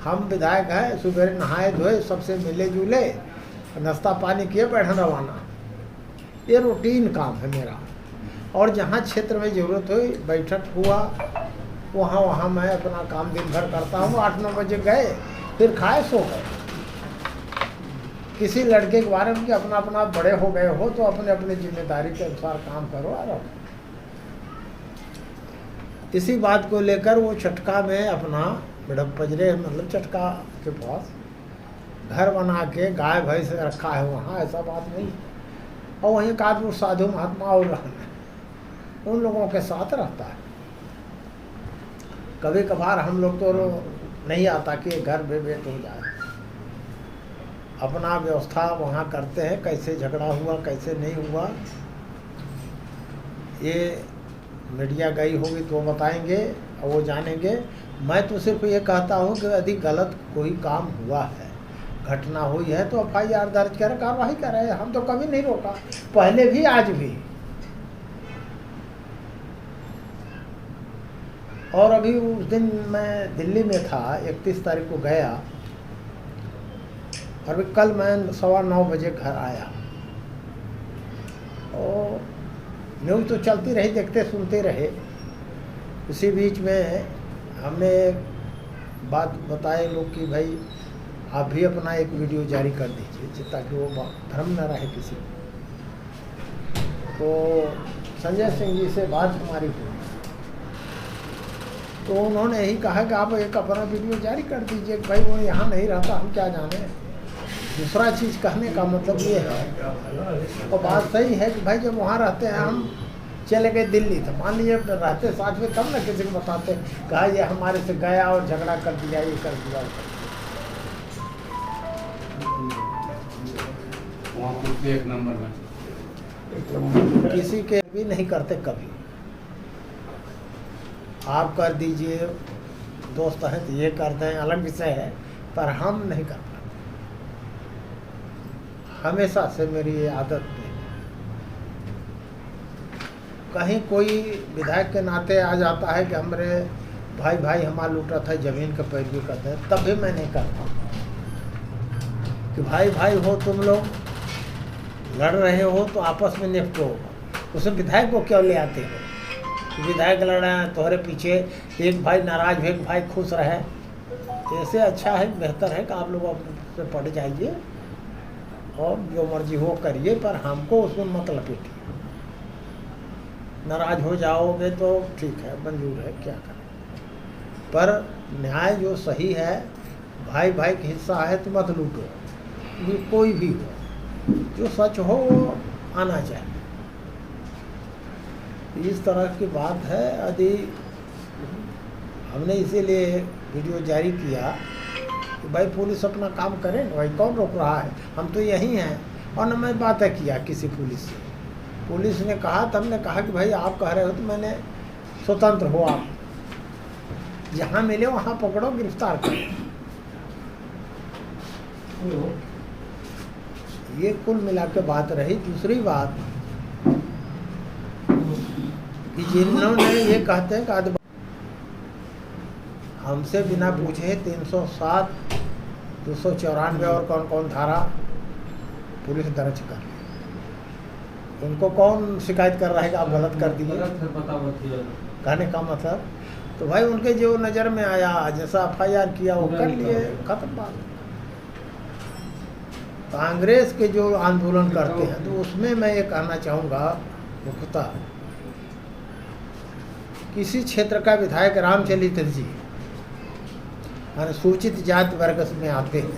हम विधायक हैं, सुबह नहाए धोए, सबसे मिले जुले, नाश्ता पानी किए, बैठन रवाना। ये रूटीन काम है मेरा। और जहाँ क्षेत्र में ज़रूरत हुई, बैठक हुआ, वहाँ मैं अपना काम दिन भर करता हूँ। 8-9 बजे गए, फिर खाए, सो गए। किसी लड़के के बारे में कि अपना अपना बड़े हो गए हो तो अपने अपने जिम्मेदारी के अनुसार काम करो। और इसी बात को लेकर वो चटका में अपना पजरे, मतलब चटका के पास घर बना के गाय भैंस रखा है वहाँ, ऐसा बात नहीं। और वहीं कानपुर साधु महात्मा और रहना, उन लोगों के साथ रहता है। कभी कभार हम लोग तो नहीं आता कि घर बेबेट हो जाए, अपना व्यवस्था वहाँ करते हैं। कैसे झगड़ा हुआ, कैसे नहीं हुआ, ये मीडिया गई होगी तो बताएंगे और वो जानेंगे। मैं तो सिर्फ ये कहता हूँ कि यदि गलत कोई काम हुआ है, घटना हुई है, तो FIR दर्ज करें, कार्रवाई करें। हम तो कभी नहीं रोका, पहले भी आज भी। और अभी उस दिन मैं दिल्ली में था, 31 तारीख को गया, और अभी कल मैं 9:15 बजे घर आया। और न्यूज़ तो चलती रही, देखते सुनते रहे। उसी बीच में हमने बात बताए लोग कि भाई आप भी अपना एक वीडियो जारी कर दीजिए ताकि वो भ्रम न रहे किसी को। तो संजय सिंह जी से बात हमारी हुई, तो उन्होंने यही कहा कि आप एक अपना वीडियो जारी कर दीजिए। भाई वो यहाँ नहीं रहता, हम क्या जाने। दूसरा चीज़ कहने का मतलब ये है, और बात सही है कि भाई जब वहाँ रहते हैं, हम चले गए दिल्ली, तो मान लीजिए रहते साथ में, तब ना किसी को बताते कहा ये हमारे से गया और झगड़ा कर दिया, ये कर दिया। एक नंबर में किसी के भी नहीं करते कभी। आप कर दीजिए, दोस्त हैं तो ये कर दें, अलग विषय है, पर हम नहीं करते। हमेशा से मेरी ये आदत नहीं। कहीं कोई विधायक के नाते आ जाता है कि हमारे भाई हमारा लूटा था, ज़मीन का पैरवी करते हैं, तब भी मैं नहीं करता। कि भाई हो, तुम लोग लड़ रहे हो तो आपस में निपटो, उसमें विधायक को क्यों ले आते हो? विधायक लड़ रहे हैं, तुम्हारे पीछे एक भाई नाराज हो, एक भाई खुश रहे, ऐसे अच्छा है, बेहतर है कि आप लोग से पढ़ जाइए और जो मर्जी हो करिए, पर हमको उसमें मत लपेटिए। नाराज हो जाओगे तो ठीक है, मंजूर है, क्या करें। पर न्याय जो सही है, भाई का हिस्सा है तो मत लूटो। कोई भी हो, जो सच हो वो आना चाहिए। इस तरह की बात है। यदि हमने इसीलिए वीडियो जारी किया कि भाई पुलिस अपना काम करे, भाई कौन रोक रहा है, हम तो यहीं हैं। और न मैं बातें किया किसी पुलिस से, पुलिस ने कहा, तब ने कहा कि भाई आप कह रहे हो तो मैंने स्वतंत्र हो, आप जहाँ मिले वहाँ पकड़ो, गिरफ्तार करो। ये कुल मिला के बात रही। दूसरी बात कि जिन्होंने ये कहते हैं कि हमसे बिना पूछे 307, 294 और कौन धारा पुलिस दर्ज कर, उनको कौन शिकायत कर रहा है कि आप गलत कर दिए? कहने का मतलब तो भाई उनके जो नज़र में आया, जैसा FIR किया वो कर लिए, खत्म बात। कांग्रेस के जो आंदोलन करते हैं तो उसमें मैं ये कहना चाहूँगा, मुख्यतः किसी क्षेत्र का विधायक रामचरित्र जी अनुसूचित जाति वर्ग में आते हैं।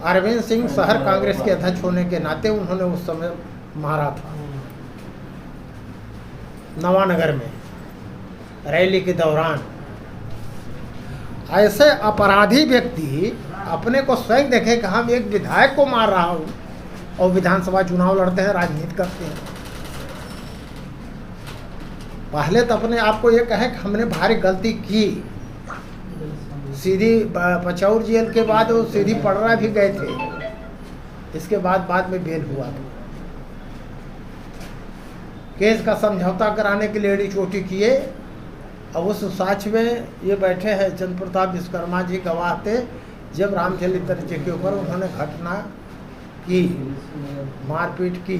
अरविंद सिंह शहर कांग्रेस के अध्यक्ष होने के नाते उन्होंने उस समय मारा था नवानगर में रैली के दौरान। ऐसे अपराधी व्यक्ति अपने को स्वयं देखे कि हम एक विधायक को मार रहा हूँ, और विधानसभा चुनाव लड़ते हैं, राजनीति करते हैं। पहले तो अपने आप को ये कहे कि हमने भारी गलती की। सीधी पचौर जेल के बाद वो सीधी पड़रा भी गए थे, इसके बाद में बेल हुआ था। केस का समझौता कराने के लिए एड़ी चोटी किए, अब उस साक्ष्य में ये बैठे हैं चंद्र प्रताप विश्वकर्मा जी गवाह थे, जब रामचरित्र जी के ऊपर उन्होंने घटना की, मारपीट की,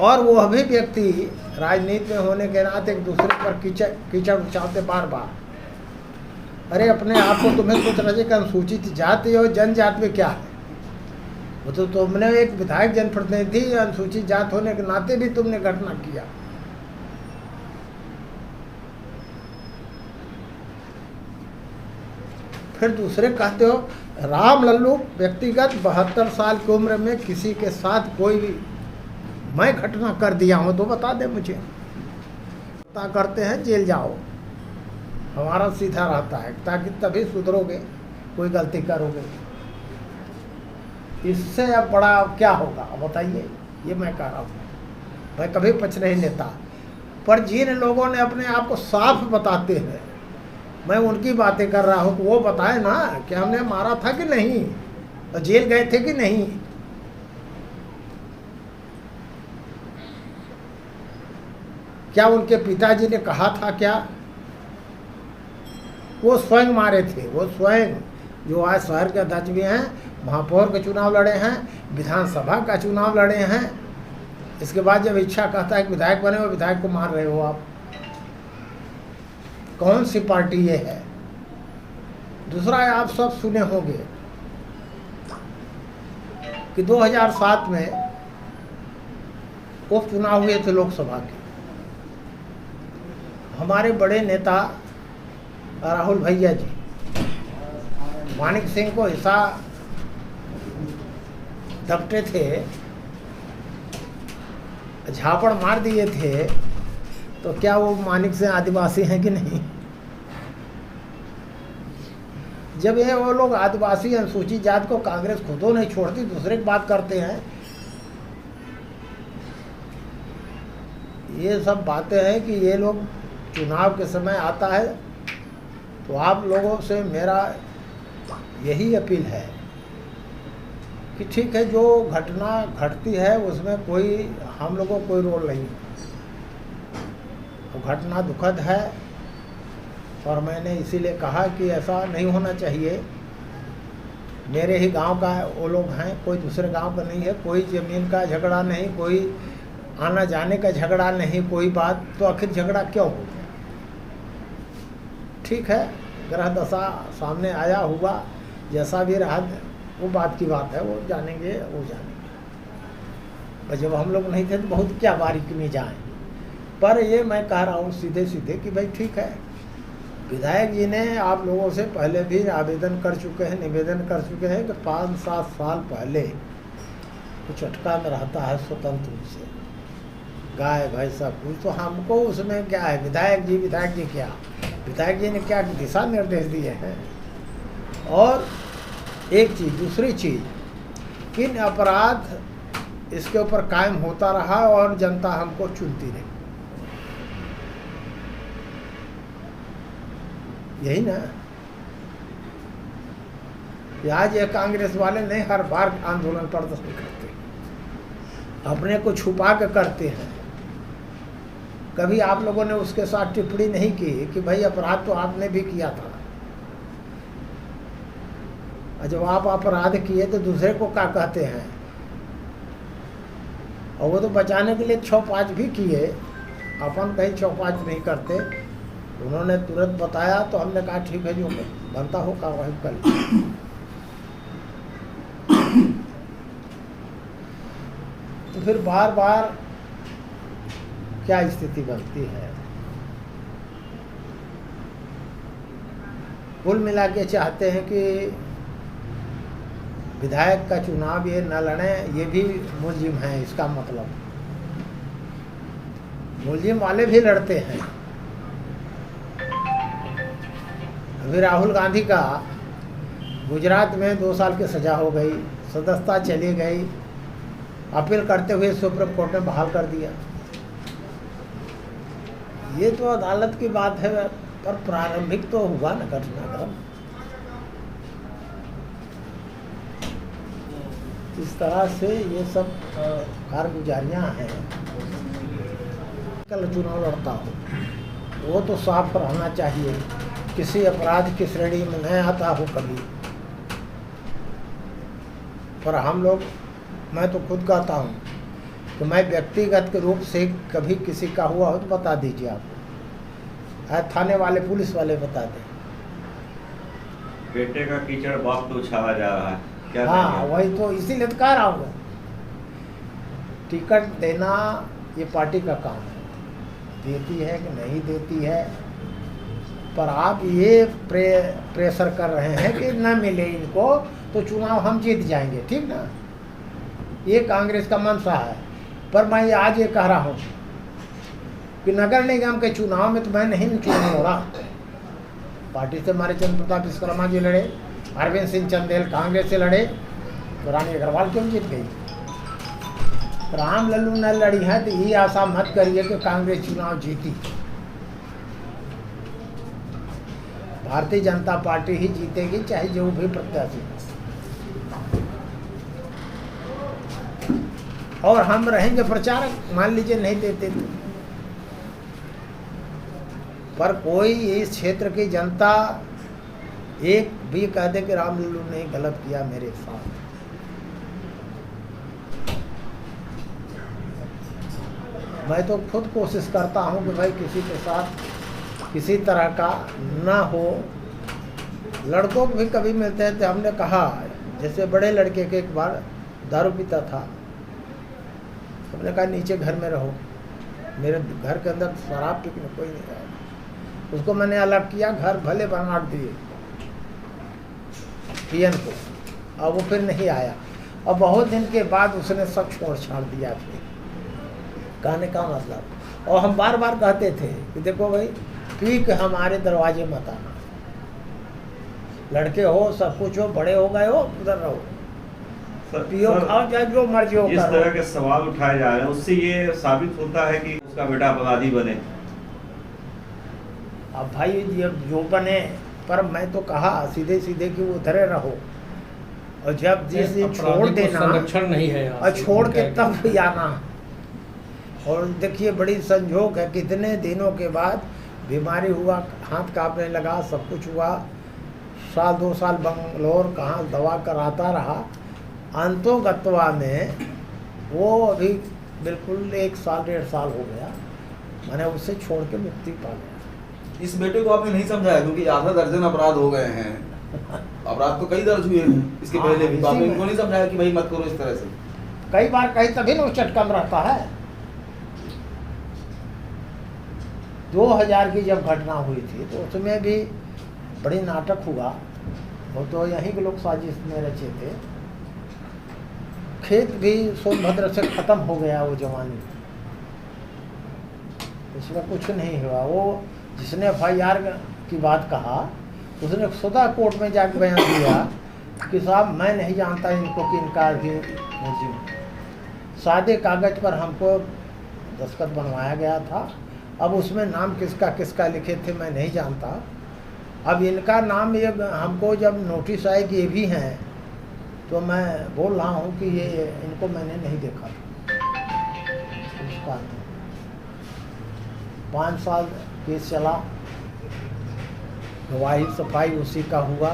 और वह भी व्यक्ति राजनीति में होने के नाते एक दूसरे पर कीचड़ उछालते बार बार। अरे अपने आप को तुम्हें सोच रहे कि अनुसूचित जाति और जनजाति में क्या है? वो तो तुमने एक विधायक जनप्रतिनिधि अनुसूचित जात होने के नाते भी तुमने घटना किया। फिर दूसरे कहते हो राम लल्लू व्यक्तिगत 72 साल की उम्र में किसी के साथ कोई भी मैं घटना कर दिया हूं तो बता दे मुझे। पता करते हैं जेल जाओ, हमारा सीधा रहता है, ताकि तभी सुधरोगे, कोई गलती करोगे। इससे अब बड़ा क्या होगा बताइए? ये मैं कह रहा हूँ, मैं कभी पछ नहीं लेता, पर जिन लोगों ने अपने आप को साफ बताते हैं, मैं उनकी बातें कर रहा हूँ, वो बताए ना कि हमने मारा था कि नहीं, और जेल गए थे कि नहीं। क्या उनके पिताजी ने कहा था क्या? वो स्वयं मारे थे, वो स्वयं, जो आज शहर के अध्यक्ष भी हैं, महापौर का चुनाव लड़े हैं, विधानसभा का चुनाव लड़े हैं। इसके बाद जब इच्छा कहता है कि विधायक बने, वो विधायक को मार रहे हो आप। कौन सी पार्टी ये है? दूसरा आप सब सुने होंगे कि 2007 में उपचुनाव हुए थे लोकसभा के। हमारे बड़े नेता राहुल भैया जी मानिक सिंह को ऐसा दबते थे, झापड़ मार दिए थे, तो क्या वो मानिक सिंह आदिवासी हैं कि नहीं? जब ये वो लोग आदिवासी अनुसूचित जात को कांग्रेस खुद नहीं छोड़ती, दूसरे की बात करते हैं। ये सब बातें हैं कि ये लोग चुनाव के समय आता है, तो आप लोगों से मेरा यही अपील है कि ठीक है, जो घटना घटती है उसमें कोई हम लोगों को कोई रोल नहीं, तो घटना दुखद है, और मैंने इसीलिए कहा कि ऐसा नहीं होना चाहिए। मेरे ही गांव का वो लोग हैं, कोई दूसरे गांव का नहीं है, कोई ज़मीन का झगड़ा नहीं, कोई आना जाने का झगड़ा नहीं, कोई बात, तो आखिर झगड़ा क्यों हो गया? ठीक है, ग्रह दशा सामने आया हुआ, जैसा भी रहा वो बात की बात है, वो जानेंगे, वो जानेंगे। पर जब हम लोग नहीं थे तो बहुत क्या बारीकी में जाएं। पर ये मैं कह रहा हूँ सीधे सीधे कि भाई ठीक है, विधायक जी ने आप लोगों से पहले भी आवेदन कर चुके हैं, निवेदन कर चुके हैं कि 5-7 साल पहले कुछ अटका में रहता है स्वतंत्र रूप से, गाय भैंस सब कुछ, तो हमको उसमें क्या है? विधायक जी क्या, विधायक जी ने क्या दिशा निर्देश दिए हैं? और एक चीज़, दूसरी चीज़, किन अपराध इसके ऊपर कायम होता रहा और जनता हमको चुनती रही, यही ना। आज ये कांग्रेस वाले नहीं हर बार आंदोलन प्रदर्शन करते, अपने को छुपा के करते हैं। कभी आप लोगों ने उसके साथ टिप्पणी नहीं की कि भाई अपराध तो आपने भी किया था, और जब आप अपराध किए तो दूसरे को क्या कहते हैं? और वो तो बचाने के लिए 6-5 भी किए, अपन कहीं 6-5 नहीं करते। उन्होंने तुरंत बताया तो हमने कहा ठीक है, जो बनता हो कार्रवाई कर। तो फिर बार बार क्या स्थिति बनती है? कुल मिला के चाहते हैं कि विधायक का चुनाव ये न लड़ें, ये भी मुलजिम हैं, इसका मतलब मुलजिम वाले भी लड़ते हैं। अभी राहुल गांधी का गुजरात में 2 साल की सज़ा हो गई, सदस्यता चली गई, अपील करते हुए सुप्रीम कोर्ट ने बहाल कर दिया। ये तो अदालत की बात है, पर प्रारंभिक तो हुआ ना घटनाक्रम। इस तरह से ये सब कारगुजारियाँ हैं। कल चुनाव लड़ता हो वो तो साफ रहना चाहिए, किसी अपराध की श्रेणी में नहीं आता हो कभी। पर हम लोग, मैं तो खुद कहता हूँ कि मैं व्यक्तिगत के रूप से कभी किसी का हुआ हो तो बता दीजिए आपको, थाने वाले पुलिस वाले बता दें। बेटे का कीचड़ बाप तो उछाला जा रहा है, क्या हाँ कहेंगे? वही तो, इसीलिए तो कह रहा हूँ टिकट देना ये पार्टी का काम है, देती है कि नहीं देती है। पर आप ये प्रेशर कर रहे हैं कि न मिले इनको तो चुनाव हम जीत जाएंगे, ठीक ना, ये कांग्रेस का मंशा है। पर मैं आज ये कह रहा हूँ कि नगर निगम के चुनाव में तो मैं नहीं चुनाव हो रहा, पार्टी से हमारे चंद्र प्रताप विश्वकर्मा जी लड़े, अरविंद सिंह चंदेल कांग्रेस से लड़े, तो रानी अग्रवाल क्यों जीत गई? राम लल्लू न लड़ी है तो ये आशा मत करिए कि कांग्रेस चुनाव जीती। भारतीय जनता पार्टी ही जीतेगी, चाहे जो भी प्रत्याशी, और हम रहेंगे प्रचारक, मान लीजिए नहीं देते तो। पर कोई इस क्षेत्र की जनता एक भी कह दे कि राम लल्लू ने गलत किया मेरे साथ, मैं तो खुद कोशिश करता हूं कि भाई किसी के साथ किसी तरह का ना हो। लड़कों को भी कभी मिलते हैं तो हमने कहा, जैसे बड़े लड़के के एक बार दारू पीता था, हमने कहा नीचे घर में रहो, मेरे घर के अंदर शराब पीने कोई नहीं आया। उसको मैंने अलग किया, घर भले बना दिए पियन को, और वो फिर नहीं आया। और बहुत दिन के बाद उसने सब छोड़ छाड़ दिया। फिर कहने का मतलब, और हम बार बार कहते थे कि देखो भाई पी के हमारे दरवाजे मत आना, लड़के हो सब कुछ हो, बड़े हो गए हो, उधर रहो, पियो खाओ, चाहे जो मर्जी हो। इस तरह के सवाल उठाए जा रहे हैं, उससे ये साबित होता है कि उसका बेटा अपराधी बने। अब भाई जो बने, पर मैं तो कहा सीधे सीधे कि वो उधरे रहो, और जब जिस दिन छोड़ देना, संरक्षण नहीं है और छोड़ के तब भी आना। और देखिए बड़ी संजोग है, कितने दिनों के बाद बीमारी हुआ, हाथ कांपने लगा, सब कुछ हुआ, साल 2 साल बंगलोर कहाँ दवा कराता रहा, अंतोगत्वा में वो अभी बिल्कुल 1 साल 1.5 साल हो गया, मैंने उससे छोड़ के मुक्ति पा गया। इस बेटे को आपने नहीं समझाया, क्योंकि आधा दर्जन अपराध हो गए हैं, अपराध तो कई दर्ज हुए हैं इसके पहले भी, तो आपने इनको नहीं समझाया कि भाई मत करो इस तरह से? कई बार कहीं तभी ना चटकम रहता है। 2000 की जब घटना हुई थी तो उसमें भी बड़ी नाटक हुआ, वो तो यहीं के लोग साजिश में रचे थे। खेत भी सोनभद्र से खत्म हो गया वो जवानी, उसमें कुछ नहीं हुआ। वो जिसने FIR की बात कहा, उसने खुदा कोर्ट में जाकर बयान दिया कि साहब मैं नहीं जानता इनको कि इनका भी मुलजिम, सादे कागज पर हमको दस्तखत बनवाया गया था, अब उसमें नाम किसका किसका लिखे थे मैं नहीं जानता। अब इनका नाम ये हमको जब नोटिस आए कि ये भी हैं, तो मैं बोल रहा हूँ कि ये इनको मैंने नहीं देखा। उसका 5 साल केस चला, गवाही सफाई उसी का हुआ,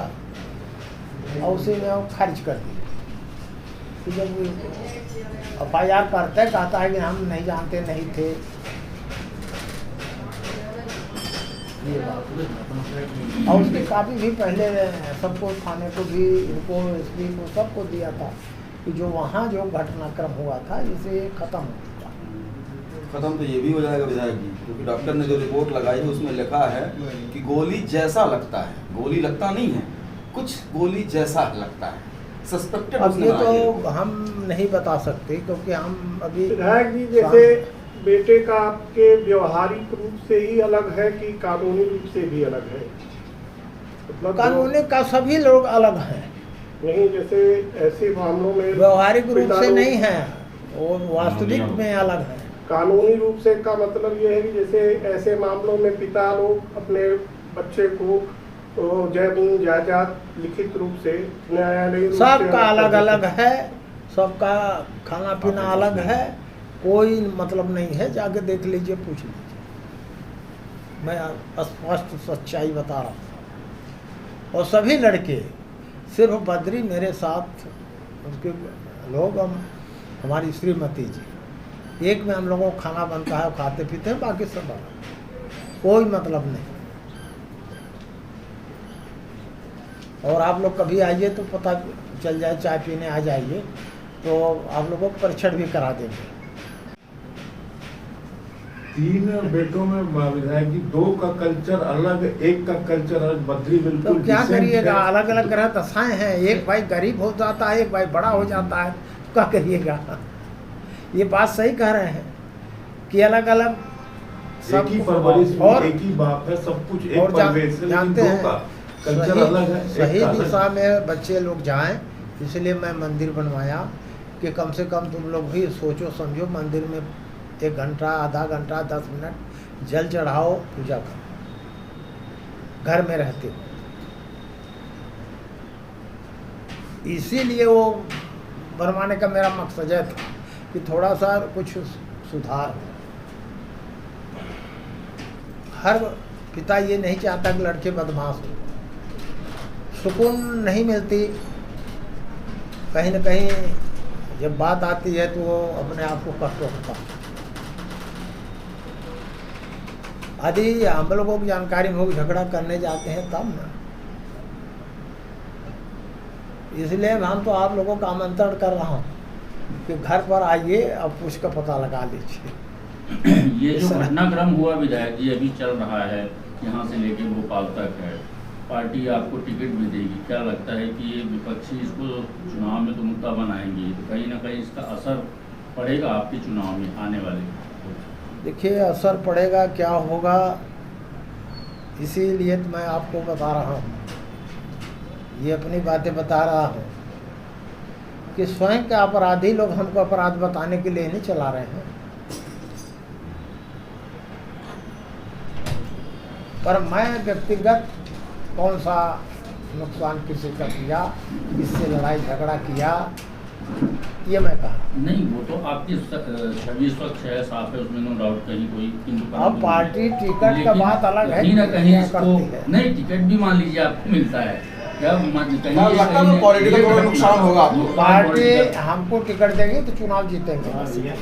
और उसी ने वो खारिज कर दिया। तो जब FIR करते कहता है कि हम नहीं जानते, नहीं थे, ये बात। और उसके काफ़ी भी पहले सबको, थाने को भी, इनको, एसपी को, सबको दिया था कि जो वहाँ जो घटनाक्रम हुआ था इसे ख़त्म हो चुका। खत्म तो ये भी हो जाएगा विधायक जी, क्योंकि डॉक्टर ने जो रिपोर्ट लगाई है उसमें लिखा है कि गोली जैसा लगता है, गोली लगता नहीं है, कुछ गोली जैसा लगता है, सस्पेक्टेड। अब ये तो हम नहीं बता सकते, क्योंकि हम अभी विधायक जी जैसे बेटे का आपके व्यवहारिक रूप से ही अलग है कि कानूनी रूप से भी अलग है? मतलब कानूनी का सभी लोग अलग हैं, नहीं, जैसे ऐसे मामलों में व्यवहारिक रूप से नहीं है, वो वास्तविक में अलग है। कानूनी रूप से का मतलब ये है कि जैसे ऐसे मामलों में पिता लोग अपने बच्चे को जमीन जायदाद लिखित रूप से, न्यायालय सबका अलग अलग है, सबका खाना पीना अलग है, कोई मतलब नहीं है, जाके देख लीजिए, पूछ लीजिए। मैं स्पष्ट सच्चाई बता रहा हूँ। और सभी लड़के, सिर्फ बद्री मेरे साथ उनके लोग, हमारी श्रीमती जी, एक में हम लोगों को खाना बनता है, खाते पीते हैं, बाकी सब कोई मतलब नहीं। और आप लोग कभी आइए तो पता चल जाए, चाय पीने आ जाइए तो आप लोगों को परीक्षण भी करा देंगे। 3 बेटों में विधायक जी 2 का कल्चर अलग, 1 का कल्चर अलग, बद्री तो बिल्कुल क्या डिसेंट करिएगा, है। अलग अलग ग्रह दशाएं हैं। एक भाई गरीब हो जाता है, एक भाई बड़ा हो जाता है, क्या करिएगा। ये बात सही कह रहे हैं कि अलग अलग एक ही परवरिश में, और एक ही बाप है, सब कुछ एक और परवेश है, लेकिन जानते 2 हैं, का कल्चर अलग है। सही एक का अलग दिशा है। में बच्चे लोग जाएं, इसलिए मैं मंदिर बनवाया कि कम से कम तुम लोग भी सोचो समझो, मंदिर में 1 घंटा, आधा घंटा, 10 मिनट जल चढ़ाओ, पूजा करो, घर में रहते हो। इसीलिए वो बनवाने का मेरा मकसद है था कि थोड़ा सा कुछ सुधार हो। हर पिता ये नहीं चाहता कि लड़के बदमाश हो, सुकून नहीं मिलती। कहीं न कहीं जब बात आती है तो वो अपने आप को कष्ट होता। यदि हम लोगों की जानकारी में हो, झगड़ा करने जाते हैं तब ना। इसलिए हम तो आप लोगों का आमंत्रण कर रहा हूँ कि घर पर आइए और कुछ का पता लगा लीजिए। ये जो घटनाक्रम हुआ विधायक जी अभी चल रहा है, यहाँ से लेके भोपाल तक है, पार्टी आपको टिकट भी देगी, क्या लगता है कि ये विपक्षी इसको चुनाव में तो मुद्दा बनाएंगे, तो कहीं ना कहीं इसका असर पड़ेगा आपके चुनाव में आने वाले? देखिए, असर पड़ेगा, क्या होगा, इसीलिए तो मैं आपको बता रहा हूँ, ये अपनी बातें बता रहा हूँ कि स्वयं के अपराधी लोग हमको अपराध बताने के लिए नहीं चला रहे हैं। पर मैं व्यक्तिगत कौन सा नुकसान किसी का किया, किससे लड़ाई झगड़ा किया, ये मैं कहा नहीं, वो तो आपकी छवि स्वच्छ है, साफ है, उसमें नो डाउट कहीं कोई। अब पार्टी टिकट का बात अलग है, कहीं ना कहीं क्या इसको करती है। नहीं, टिकट भी मान लीजिए आपको मिलता है, क्या क्या लगता है पॉलिटिकल थोड़ा नुकसान होगा आपको? पार्टी हमको टिकट देगी तो चुनाव जीतेंगे,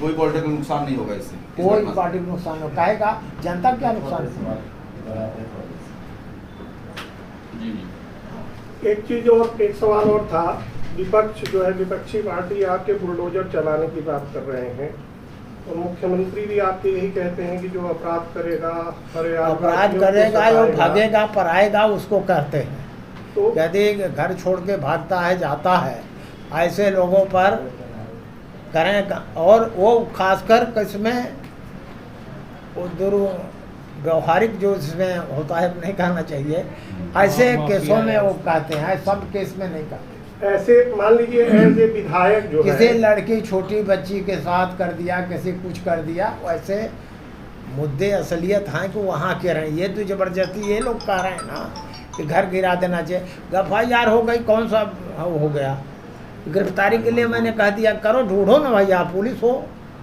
कोई पॉलिटिकल नुकसान नहीं होगा इससे? कोई पार्टी को नुकसान हो, कहेगा जनता क्या नुकसान है। जी जी। एक चीज और, एक सवाल और था, विपक्ष जो है, विपक्षी पार्टी आपके बुलडोजर चलाने की बात कर रहे हैं और मुख्यमंत्री भी आपके यही कहते हैं कि जो अपराध करेगा, अपराध करेगा, जो भागेगा पराएगा, उसको कहते हैं। तो यदि घर छोड़ के भागता है, जाता है, ऐसे लोगों पर करें, और वो खासकर किसमें वो व्यवहारिक जो इसमें होता है, नहीं कहना चाहिए, ऐसे केसों में वो कहते हैं, सब केस में नहीं कहते। ऐसे मान लीजिए ऐसे विधायक जो किसी है, लड़की छोटी बच्ची के साथ कर दिया, किसी कुछ कर दिया, वैसे मुद्दे असलियत हैं कि वहाँ के रहे। ये तो जबरदस्ती ये लोग कह रहे हैं ना कि घर गिरा देना चाहिए, FIR हो गई, कौन सा हो गया, गिरफ्तारी के लिए मैंने कह दिया करो, ढूंढो ना भैया, पुलिस हो,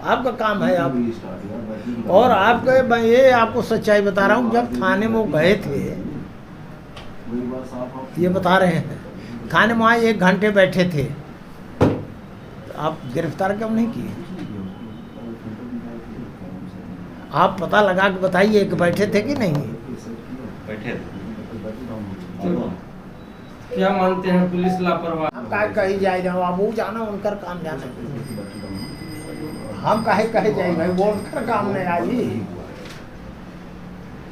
आपका काम है। आप और आपके, मैं ये आपको सच्चाई बता रहा हूँ, जब थाने में वो गए थे, ये बता रहे हैं, थाने में आए 1 घंटे बैठे थे, तो आप गिरफ्तार क्यों नहीं किए? आप पता लगा के बताइए कि बैठे थे कि नहीं। बैठे क्या मानते हैं पुलिस लापरवाही? हम काहे कही जाए रहे हो, अब वो जाना, उनकर काम जाना, हम काहे कहे जाए भाई, वो उनकर काम नहीं आई।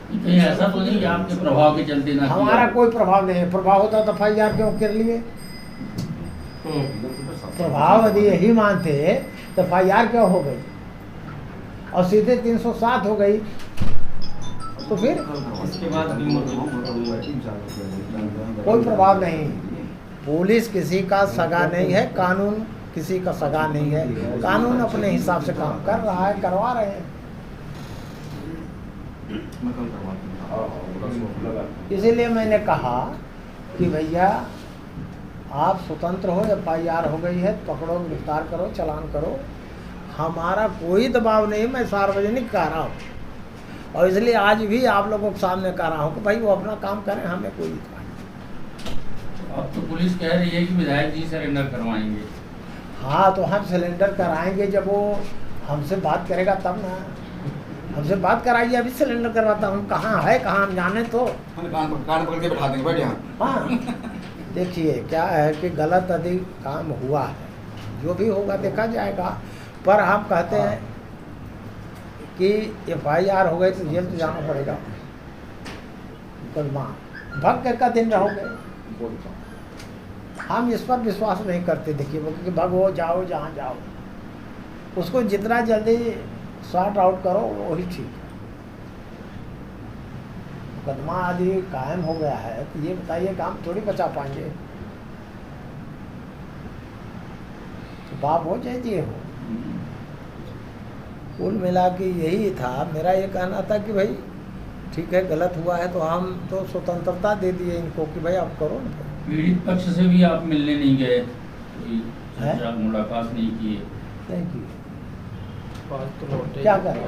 कहीं ऐसा तो नहीं कि आपके प्रभाव के चलते ना किया? हमारा कोई प्रभाव नहीं है, प्रभाव होता तो FIR क्यों कर लिए? प्रभाव यदि यही मानते तो FIR क्यों हो गई और सीधे 307 हो गई, तो फिर इसके बाद भी कोई प्रभाव नहीं। पुलिस किसी का सगा नहीं है, कानून किसी का सगा नहीं है, कानून अपने हिसाब से काम कर रहा है, करवा रहे हैं। इसीलिए मैंने कहा कि भैया आप स्वतंत्र हो, FIR हो गई है, पकड़ो, गिरफ्तार करो, चालान करो, हमारा कोई दबाव नहीं, मैं सार्वजनिक कह रहा हूँ और इसलिए आज भी आप लोगों के सामने कह रहा हूँ कि भाई वो अपना काम करें, हमें कोई इतराज़ नहीं। अब तो पुलिस कह रही है कि विधायक जी सरेंडर करवाएंगे। हाँ तो हम सिलेंडर कराएंगे जब वो हमसे बात करेगा तब ना। हमसे बात कराइए, अभी सिलेंडर करवाता हूँ। कहाँ है, कहाँ हम जाने तो। हम कान पकड़ के बैठा देंगे, बैठ यहाँ। हाँ देखिए क्या है कि गलत अधिक काम हुआ है, जो भी होगा देखा जाएगा, पर हम कहते हैं कि FIR हो गई तो जेल तो जाना पड़ेगा। मुकदमा भग का दिन रहोगे, हम इस पर विश्वास नहीं करते। देखिए क्योंकि भगो जाओ जहाँ जाओ, उसको जितना जल्दी सॉर्ट आउट करो वही ठीक है। मुकदमा आदि कायम हो गया है तो ये बताइए कि हम थोड़ी बचा पाएंगे। तो बाप हो चाहे ये हो, कुल मिला के यही था। मेरा ये कहना था कि भाई ठीक है, गलत हुआ है तो हम तो स्वतंत्रता दे दिए इनको कि भाई आप करो ना। पीड़ित पक्ष से भी आप मिलने नहीं गए, कोई चर्चा मुलाकात नहीं किए? नहीं की, क्या करें।